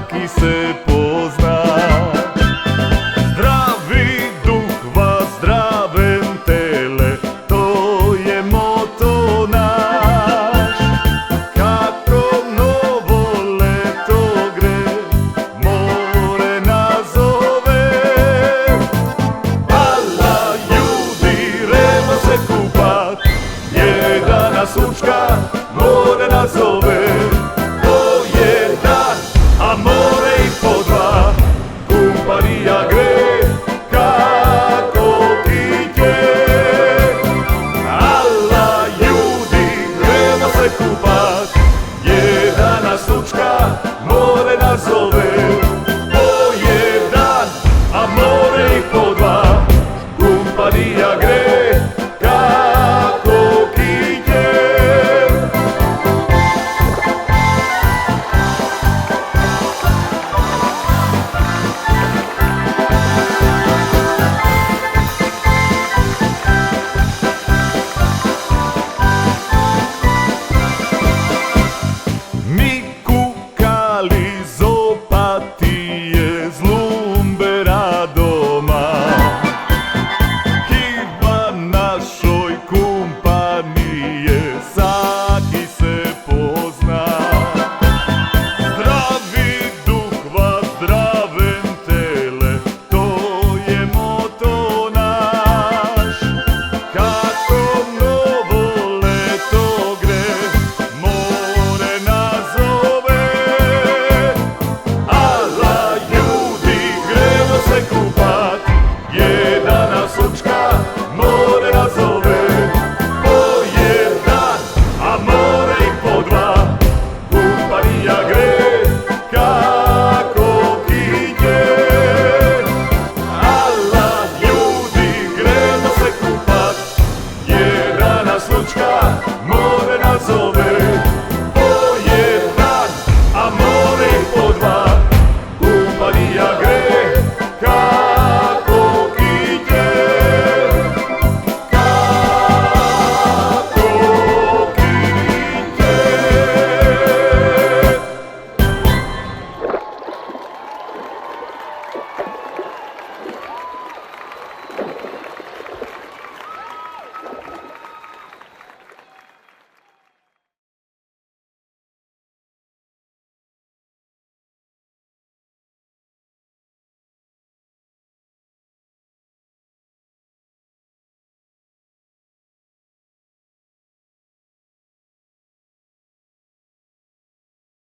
svaki se pozna. Zdravi duh vas zdravem tele, to je moto naš. Kako novo leto gre, more nas zove. Ala ljudi, remo se kupat, jedan nas učka, more nas zove. To je dan, a more i po dva, kumpanija gre kako kite. Ala ljudi, gremo se kupat, jedan nas učka, more